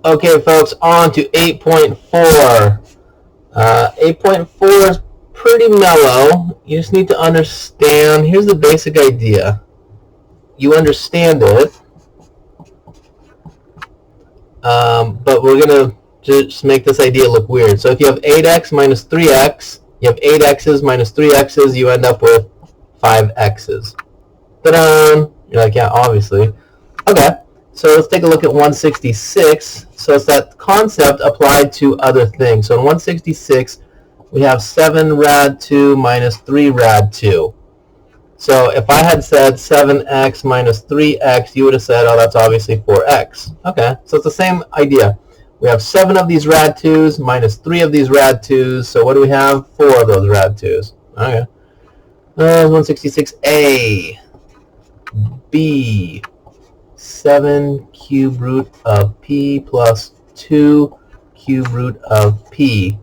Okay, folks, on to 8.4. 8.4 is pretty mellow. You just need to understand. Here's the basic idea. You understand it, but we're going to just make this idea look weird. So if you have 8x minus 3x, you have 8 x's minus 3 x's, you end up with 5 x's. Ta-da! You're like, yeah, obviously. Okay, so let's take a look at 166. So it's that concept applied to other things. So in 166, we have 7 rad 2 minus 3 rad 2. So if I had said 7x minus 3x, you would have said, oh, that's obviously 4x. Okay, so it's the same idea. We have 7 of these rad 2s minus 3 of these rad 2s. So what do we have? 4 of those rad 2s. Okay. 166a. B. 7 cube root of p plus 2 cube root of p.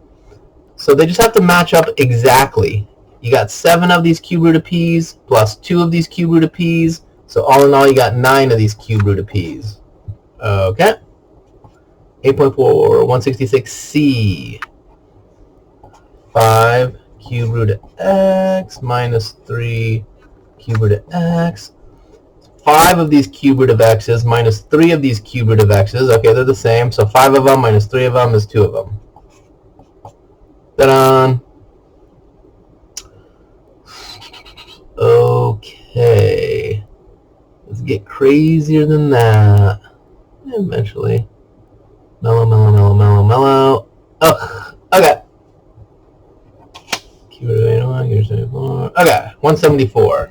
So they just have to match up exactly. You got 7 of these cube root of p's plus 2 of these cube root of p's. So all in all, you got 9 of these cube root of p's. Okay. 8.4, 166c. 5 cube root of x minus 3 cube root of x. 5 of these cube root of x's minus 3 of these cube root of x's. Okay, they're the same. So 5 of them minus 3 of them is 2 of them. Ta-da! Okay. Let's get crazier than that. Eventually. Mellow, mellow, mellow, mellow, mellow. Ugh. Okay. Cube root of 81, cube root of 74. Okay, 174.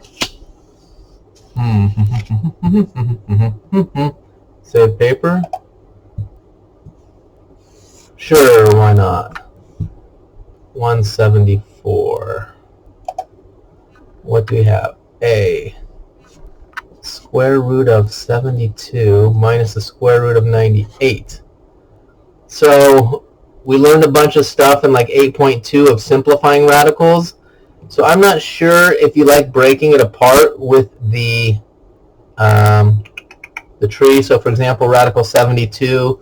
Save paper? Sure, why not? 174. What do we have? A. Square root of 72 minus the square root of 98. So we learned a bunch of stuff in like 8.2 of simplifying radicals. So I'm not sure if you like breaking it apart with the tree. So for example, radical 72,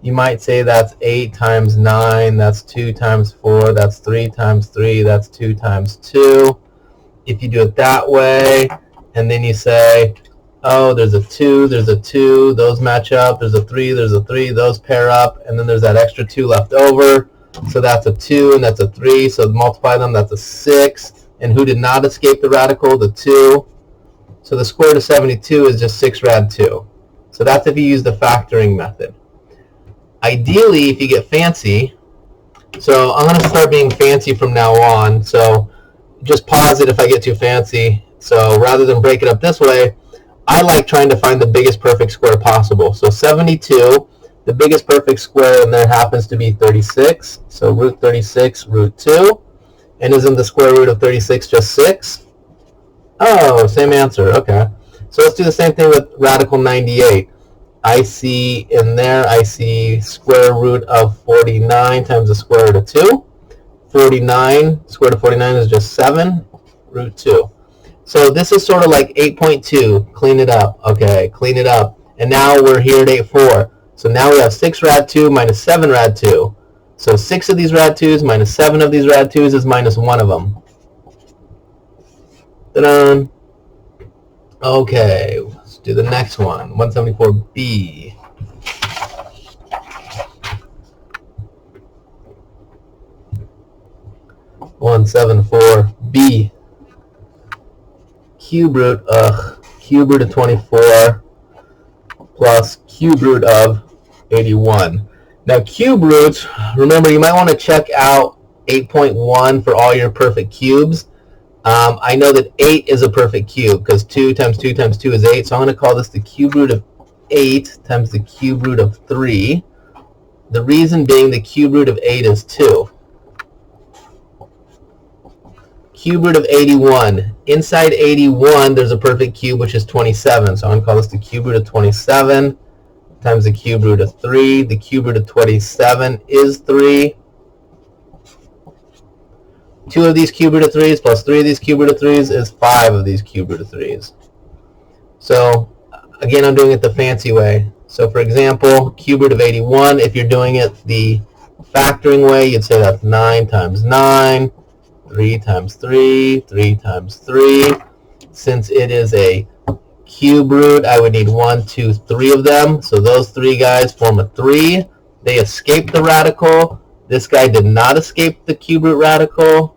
you might say that's 8 times 9, that's 2 times 4, that's 3 times 3, that's 2 times 2. If you do it that way, and then you say, oh, there's a 2, there's a 2, those match up, there's a 3, those pair up, and then there's that extra 2 left over. So that's a 2 and that's a 3, so multiply them, that's a 6. And who did not escape the radical? The 2. So the square root of 72 is just 6 rad 2. So that's if you use the factoring method. Ideally, if you get fancy, so I'm going to start being fancy from now on, so just pause it if I get too fancy. So rather than break it up this way, I like trying to find the biggest perfect square possible. So 72, the biggest perfect square in there happens to be 36. So root 36, root 2. And isn't the square root of 36 just 6? Oh, same answer. Okay. So let's do the same thing with radical 98. I see in there, I see square root of 49 times the square root of 2. 49, square root of 49 is just 7, root 2. So this is sort of like 8.2. Clean it up. Okay, clean it up. And now we're here at 8.4. So now we have 6 rad 2 minus 7 rad 2. So 6 of these rad 2s minus 7 of these rad 2s is minus 1 of them. Ta-da! Okay, let's do the next one. 174b. (174b) cube root of 24 plus cube root of 81. Now cube roots, remember you might want to check out 8.1 for all your perfect cubes. I know that 8 is a perfect cube because 2 times 2 times 2 is 8, so I'm going to call this the cube root of 8 times the cube root of 3. The reason being the cube root of 8 is 2. Cube root of 81. Inside 81, there's a perfect cube, which is 27. So I'm going to call this the cube root of 27 times the cube root of 3. The cube root of 27 is 3. 2 of these cube root of 3s plus 3 of these cube root of 3s is 5 of these cube root of 3s. So again, I'm doing it the fancy way. So for example, cube root of 81, if you're doing it the factoring way, you'd say that's 9 times 9, 3 times 3, 3 times 3. Since it is a cube root, I would need 1, 2, 3 of them. So those 3 guys form a 3. They escape the radical. This guy did not escape the cube root radical.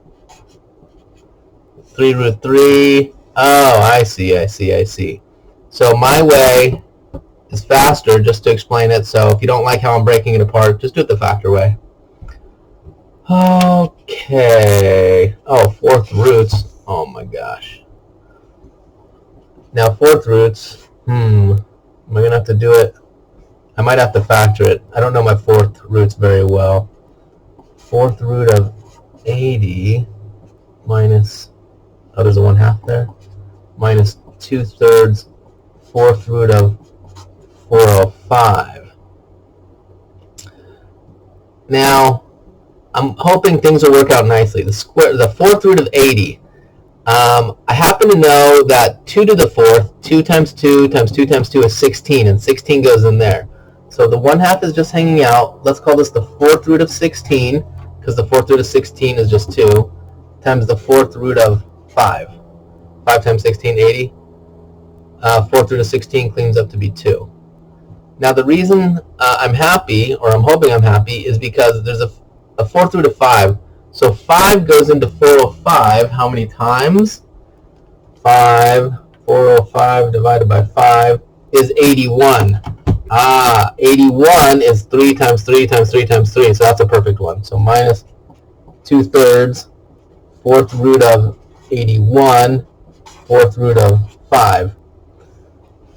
3 root 3. Oh, I see. So my way is faster, just to explain it. So if you don't like how I'm breaking it apart, just do it the factor way. Okay. Oh, fourth roots. Oh my gosh. Now fourth roots. Am I going to have to do it? I might have to factor it. I don't know my fourth roots very well. Fourth root of 80 minus, oh, there's a 1/2 there, minus 2/3 fourth root of 405. Now, I'm hoping things will work out nicely. The fourth root of 80. I happen to know that 2 to the fourth, 2 times 2 times 2 times 2 is 16, and 16 goes in there. So the 1/2 is just hanging out. Let's call this the fourth root of 16, because the fourth root of 16 is just 2, times the fourth root of 5. 5 times 16, 80. Fourth root of 16 cleans up to be 2. Now the reason I'm happy, or I'm hoping I'm happy, is because there's a fourth root of 5. So 5 goes into 405 how many times? 405 divided by 5 is 81. 81 is 3 times 3 times 3 times 3, so that's a perfect one. So minus 2/3 fourth root of 81, fourth root of 5.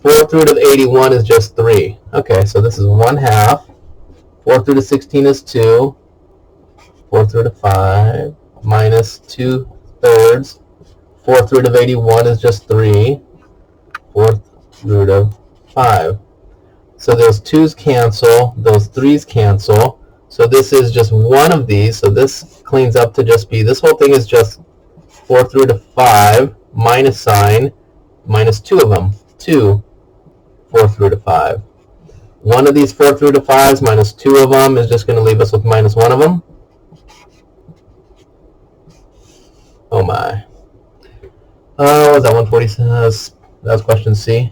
Fourth root of 81 is just 3. Okay, so this is 1/2. Fourth root of 16 is 2. Fourth root of 5 minus 2/3. Fourth root of 81 is just 3. Fourth root of 5. So those 2's cancel, those 3's cancel. So this is just one of these. So this cleans up to just be, this whole thing is just fourth root of 5 minus sign minus 2 of them. 2 fourth root of 5. One of these fourth root of 5's minus 2 of them is just going to leave us with minus 1 of them. Oh my. Oh, was that 146? That was question C.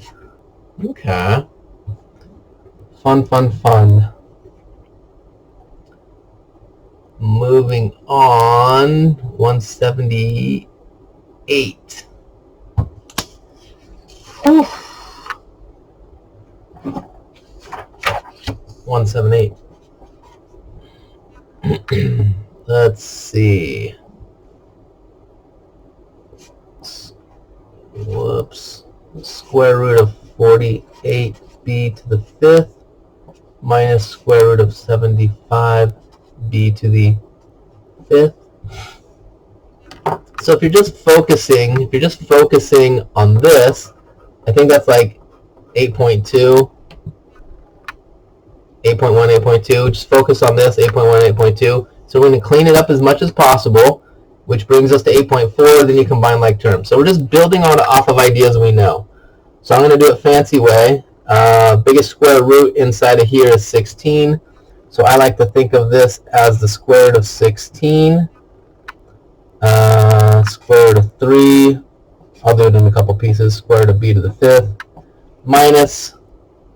Okay. Fun. Moving on. 178. Whew. 178. Let's see. Whoops. Square root of 48b to the 5th minus square root of 75b to the 5th. So if you're just focusing on this, I think that's like 8.2, 8.1, 8.2. Just focus on this, 8.1, 8.2. So we're going to clean it up as much as possible, which brings us to 8.4, then you combine like terms. So we're just building off of ideas we know. So I'm going to do it fancy way. Biggest square root inside of here is 16. So I like to think of this as the square root of 16. Square root of 3. I'll do it in a couple pieces. Square root of b to the 5th. Minus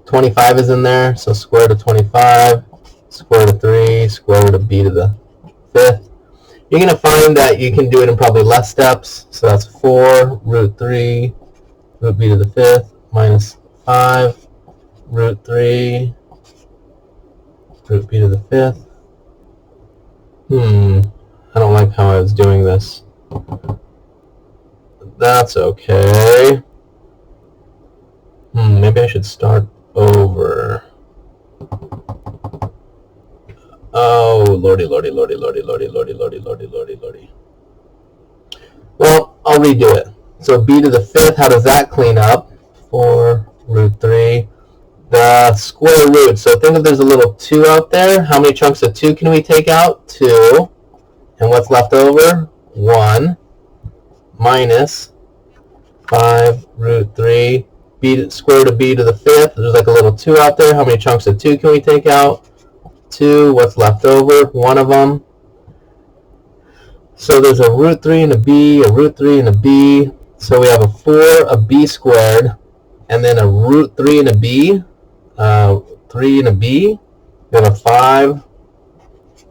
25 is in there, so square root of 25. Square root of 3. Square root of b to the 5th. You're going to find that you can do it in probably less steps. So that's 4 root 3 root b to the 5th minus 5 root 3 root b to the 5th. I don't like how I was doing this. That's okay. Maybe I should start over. Oh, lordy. Well, I'll redo it. So b to the 5th, how does that clean up? 4 root 3. The square root. So think if there's a little 2 out there. How many chunks of 2 can we take out? 2. And what's left over? 1 minus 5 root 3 square root of b to the 5th. There's like a little 2 out there. How many chunks of 2 can we take out? 2. What's left over? One of them. So there's a root 3 and a b, a root 3 and a b. So we have a 4, a b squared, and then a root 3 and a b, 3 and a b. We have a 5,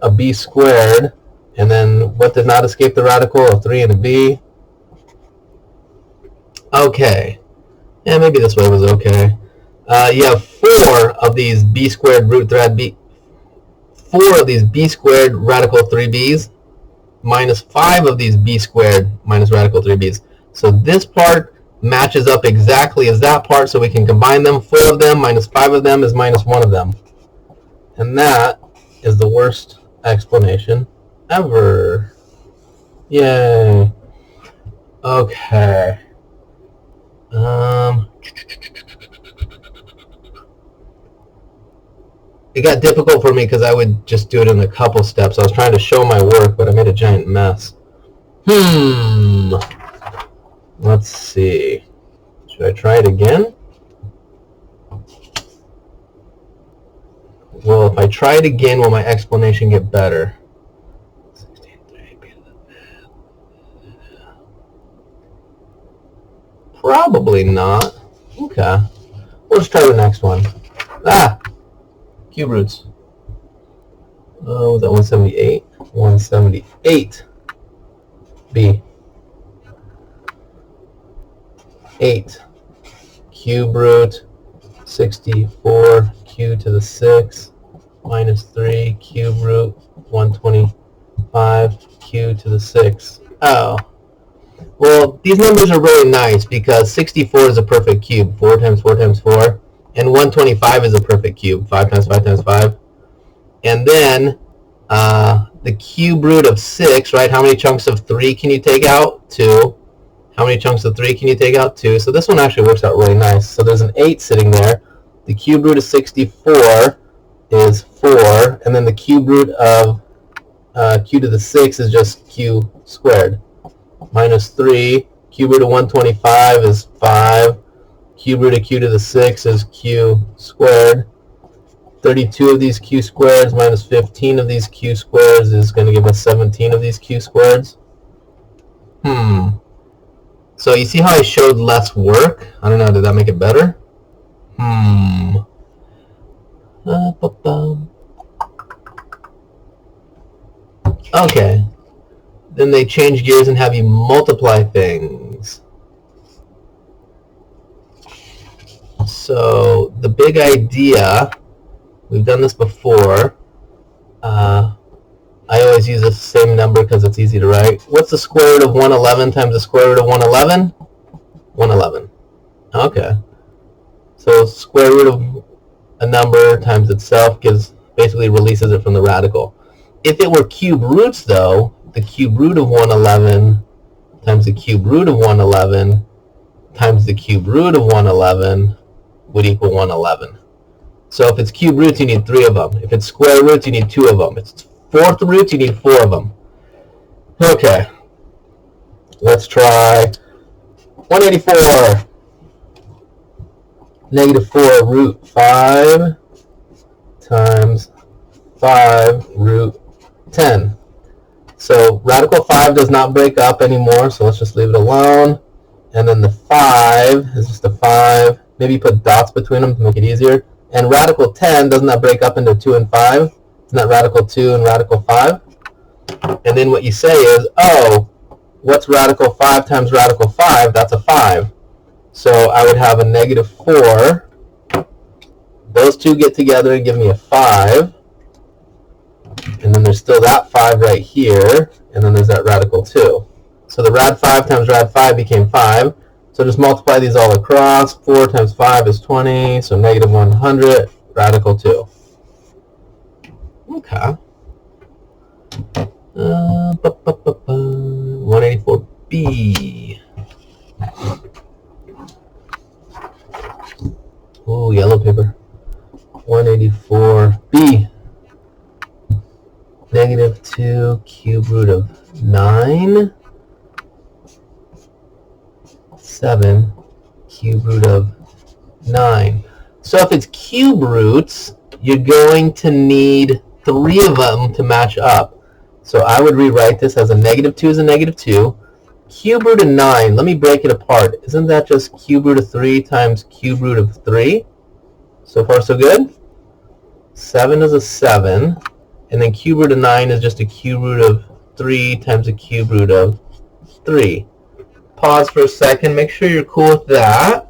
a b squared, and then what did not escape the radical? A 3 and a b. Okay. Yeah, maybe this way was okay. You have 4 of these b squared root 3b, 4 of these b squared radical 3b's, minus 5 of these b squared minus radical 3b's. So this part matches up exactly as that part, so we can combine them. 4 of them minus 5 of them is minus 1 of them. And that is the worst explanation ever. Yay. Okay. It got difficult for me because I would just do it in a couple steps. I was trying to show my work, but I made a giant mess. Let's see. Should I try it again? Well, if I try it again, will my explanation get better? Probably not. Okay. We'll just try the next one. Cube roots. Oh, was that 178? 178. B. 8. Cube root 64 q to the 6 minus 3 cube root 125 q to the 6. Oh. Well, these numbers are really nice because 64 is a perfect cube, 4 times 4 times 4. And 125 is a perfect cube, 5 times 5 times 5. And then the cube root of 6, right? How many chunks of 3 can you take out? 2. How many chunks of 3 can you take out? 2. So this one actually works out really nice. So there's an 8 sitting there. The cube root of 64 is 4. And then the cube root of q to the 6 is just q squared. Minus 3. Cube root of 125 is 5. Cube root of q to the 6 is q squared. 32 of these q squareds minus 15 of these q squareds is going to give us 17 of these q squareds. So you see how I showed less work? I don't know, did that make it better? Okay. Then they change gears and have you multiply things. So the big idea, we've done this before. I always use the same number because it's easy to write. What's the square root of 111 times the square root of 111? 111. Okay. So square root of a number times itself basically releases it from the radical. If it were cube roots, though, the cube root of 111 times the cube root of 111 times the cube root of 111 would equal 111. So if it's cube roots, you need 3 of them. If it's square roots, you need 2 of them. If it's fourth roots, you need 4 of them. Okay. Let's try 184. Negative 4 root 5 times 5 root 10. So radical 5 does not break up anymore, so let's just leave it alone. And then the 5 is just a 5. Maybe put dots between them to make it easier. And radical 10 doesn't that break up into 2 and 5? Isn't that radical 2 and radical 5? And then what you say is, oh, what's radical 5 times radical 5? That's a 5. So I would have a negative 4. Those two get together and give me a 5. And then there's still that 5 right here. And then there's that radical 2. So the rad 5 times rad 5 became 5. So just multiply these all across. 4 times 5 is 20. So negative 100, radical 2. Okay. 184b. Oh, yellow paper. 184b. Negative 2 cube root of 9. 7 cube root of 9. So if it's cube roots, you're going to need 3 of them to match up. So I would rewrite this as a negative 2 is a negative 2. Cube root of 9, let me break it apart. Isn't that just cube root of 3 times cube root of 3? So far so good? 7 is a 7. And then cube root of 9 is just a cube root of 3 times a cube root of 3. Pause for a second. Make sure you're cool with that.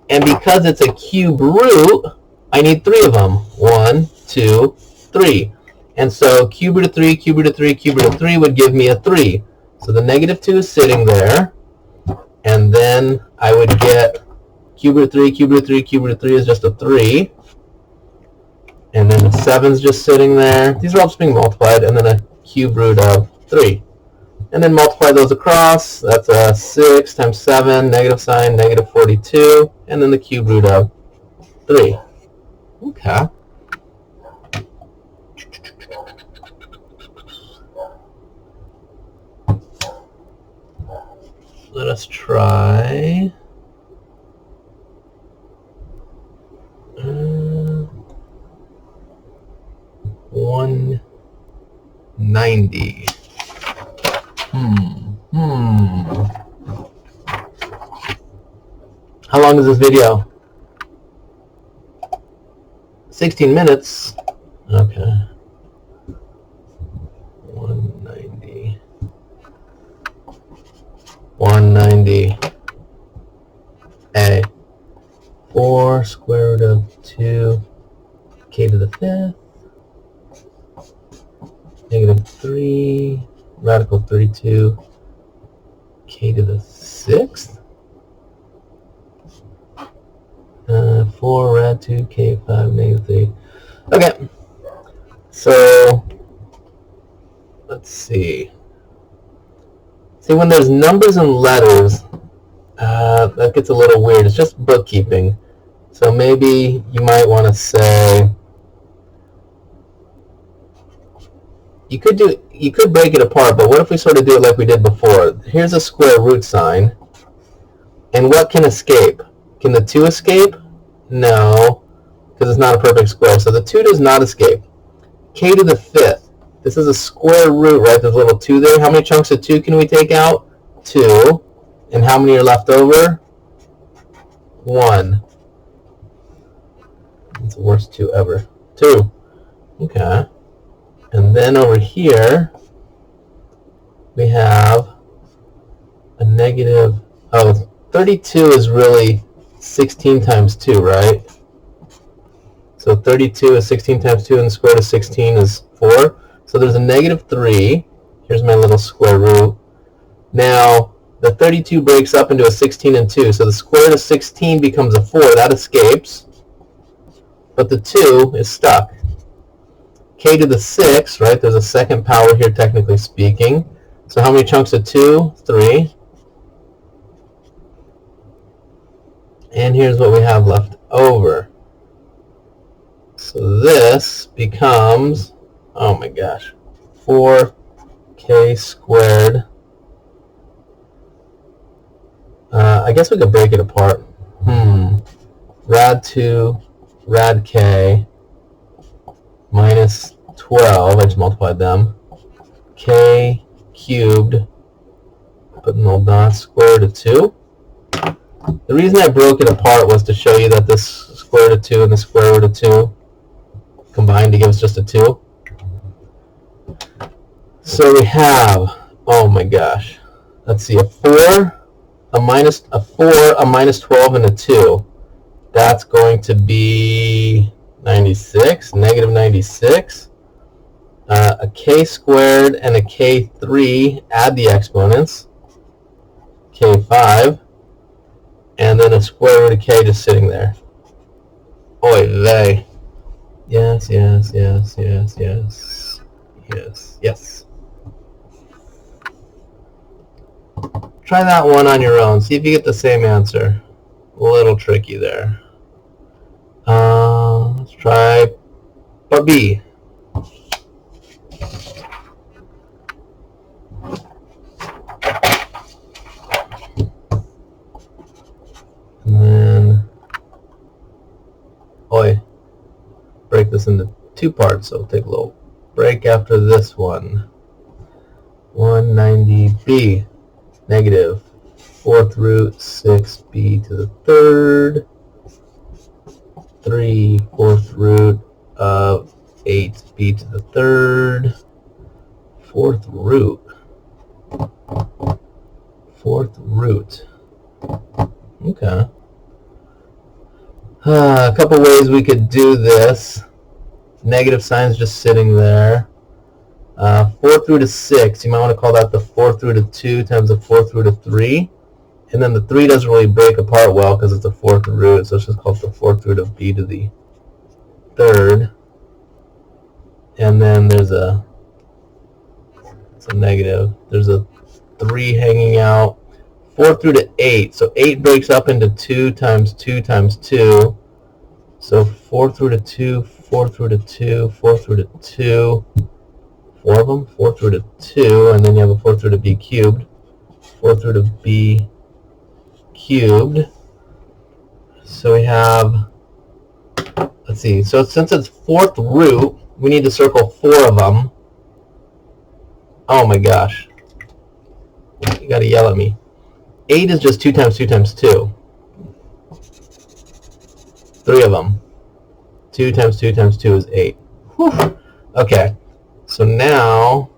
And because it's a cube root, I need 3 of them. 1, 2, 3. And so cube root of 3, cube root of 3, cube root of 3 would give me a 3. So the negative 2 is sitting there. And then I would get cube root of 3, cube root of 3, cube root of 3 is just a 3. And then the 7 is just sitting there. These are all just being multiplied. And then a cube root of 3. And then multiply those across. That's a 6 times 7, negative sign, negative 42. And then the cube root of 3. Okay. Let us try 190. How long is this video? 16 minutes. Okay. 190. 190. A. 4 square root of 2 k to the 5th. Negative 3 radical 32 k to the 6th. 4 rad 2 k 5 negative 3. Okay. So let's see. See, when there's numbers and letters, that gets a little weird. It's just bookkeeping. So maybe you might want to say, you could break it apart, but what if we sort of do it like we did before? Here's a square root sign. And what can escape? Can the 2 escape? No, because it's not a perfect square. So the 2 does not escape. K to the 5th. This is a square root, right? There's a little 2 there. How many chunks of 2 can we take out? 2. And how many are left over? 1. It's the worst 2 ever. 2. Okay. And then over here, we have a negative, 32 is really 16 times 2, right? So 32 is 16 times 2, and the square root of 16 is 4. So there's a negative 3. Here's my little square root. Now, the 32 breaks up into a 16 and 2. So the square root of 16 becomes a 4. That escapes. But the 2 is stuck. K to the 6, right? There's a second power here, technically speaking. So how many chunks of 2? 3. And here's what we have left over. So this becomes, oh my gosh, 4k squared. I guess we could break it apart. Rad 2, rad k, minus 12, I just multiplied them, k cubed, putting all dots, square root of 2. The reason I broke it apart was to show you that this square root of 2 and the square root of 2 combined to give us just a 2. So we have, oh my gosh, let's see, a 4, a minus 12, and a 2. That's going to be 96, negative 96. A k squared and a k3, add the exponents, k5, and then a square root of k just sitting there. Oy vey. Yes, yes, yes, yes, yes, yes, yes. Try that one on your own. See if you get the same answer. A little tricky there. Let's try part B. And then this into two parts, so we'll take a little break after this one. 190b negative 4th root 6b to the 3rd 3/4 root of 8b to the 3rd 4th root 4th root. Okay. A couple ways we could do this. Negative sign's just sitting there. 4th root of 6, you might want to call that the 4th root of 2 times the 4th root of 3. And then the 3 doesn't really break apart well because it's a 4th root, so let's just call it the 4th root of b to the 3rd. And then there's it's a negative. There's a 3 hanging out. 4th root of 8, so 8 breaks up into 2 times 2 times 2. So 4th root of 2, 4th root of 2, 4th root of 2. 4 of them, 4th root of 2, and then you have a 4th root of b cubed. 4th root of b cubed. So we have, let's see, so since it's 4th root, we need to circle 4 of them. Oh my gosh. You gotta yell at me. 8 is just 2 times 2 times 2. 3 of them. 2 times 2 times 2 is 8. Whew. Okay. So now,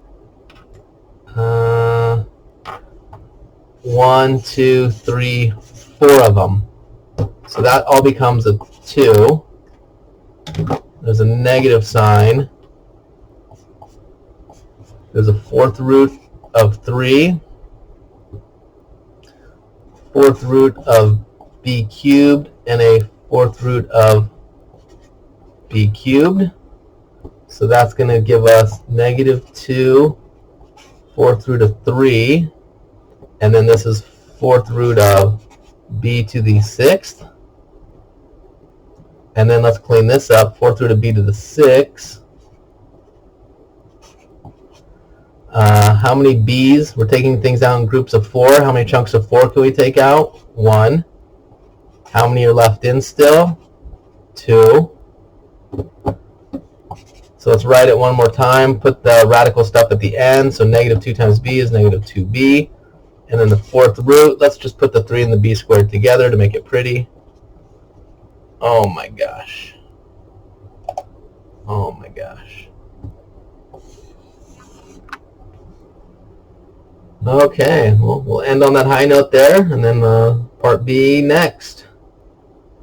1, 2, 3, 4 of them. So that all becomes a 2. There's a negative sign. There's a 4th root of 3. 4th root of b cubed and a 4th root of b cubed. So that's going to give us negative 2, 4th root of 3, and then this is 4th root of b to the 6th. And then let's clean this up, 4th root of b to the 6. How many b's? We're taking things out in groups of 4. How many chunks of 4 can we take out? 1. How many are left in still? 2. So let's write it one more time. Put the radical stuff at the end. So negative 2 times b is negative 2b. And then the 4th root, let's just put the 3 and the b squared together to make it pretty. Oh my gosh. Oh my gosh. Okay, well, we'll end on that high note there, and then part B next.